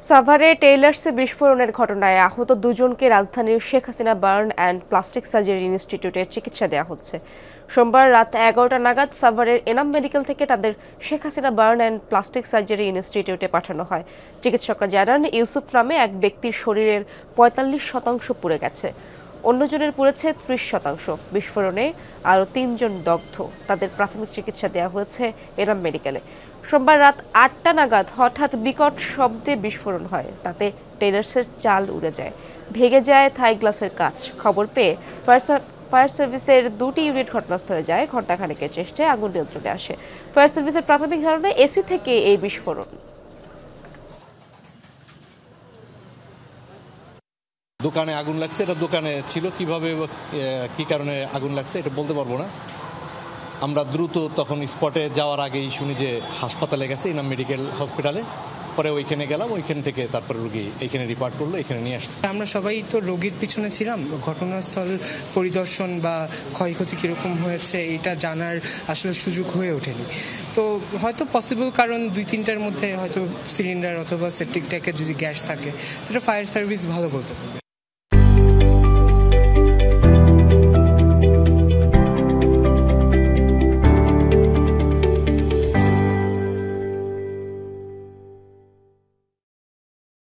সাভারে টেইলার্সে বিস্ফোরণের ঘটনায় আহত দুজনকে রাজধানীর Sheikh Hasina burn and plastic surgery ইনস্টিটিউটে চিকিৎসা দেওয়া হচ্ছে। সোমবার রাত 11টা নাগাদ সাভারের এনাম মেডিকেল থেকে তাদের Sheikh Hasina burn and plastic surgery ইনস্টিটিউটে পাঠানো হয়। চিকিৎসকরা জানান, ইউসুফ নামে এক ব্যক্তির শরীরের 45% পুড়ে গেছে, অন্যজনের পুড়েছে 30%। বিস্ফোরণে আরও 3 জন দগ্ধ। তাদের প্রাথমিক চিকিৎসা দেওয়া হয়েছে এনাম মেডিকেলে। সোমবার রাত 8টা নাগাদ হঠাৎ বিকট শব্দে বিস্ফোরণ হয়। তাতে টেইলার্সের চাল উড়ে যায়, ভেঙে যায় থাই গ্লাসের কাচ। খবর পেয়ে ফায়ার সার্ভিসের 2টি ইউনিট ঘটনাস্থলে যায়। ঘণ্টাখানেকের চেষ্টায় আগুন নিয়ন্ত্রণে আসে। ফায়ার সার্ভিসের প্রাথমিক ধারণা এসি থেকে এই বিস্ফোরণ। দোকানে আগুন লাগছে, এটা দোকানে ছিল, কিভাবে কি কারণে আগুন লাগছে এটা বলতে পারবো না। আমরা দ্রুত তখন স্পটে যাওয়ার আগেই শুনি যে হাসপাতালে গেছে, ইনাম মেডিকেল হসপিটালে। পরে ওইখানে গেলাম, ওইখান থেকে তারপরে রোগী এইখানে রিপোর্ট করলো, এখানে নিয়ে আসছে। আমরা সবাই তো রোগীর পিছনে ছিলাম, ঘটনাস্থল পরিদর্শন বা ক্ষয়ক্ষতি কীরকম হয়েছে এটা জানার আসলে সুযোগ হয়ে ওঠেনি। তো হয়তো পসিবল কারণ 2-3টার মধ্যে হয়তো সিলিন্ডার অথবা সেপটিক ট্যাঙ্কে যদি গ্যাস থাকে সেটা ফায়ার সার্ভিস ভালো বলতে পারবে।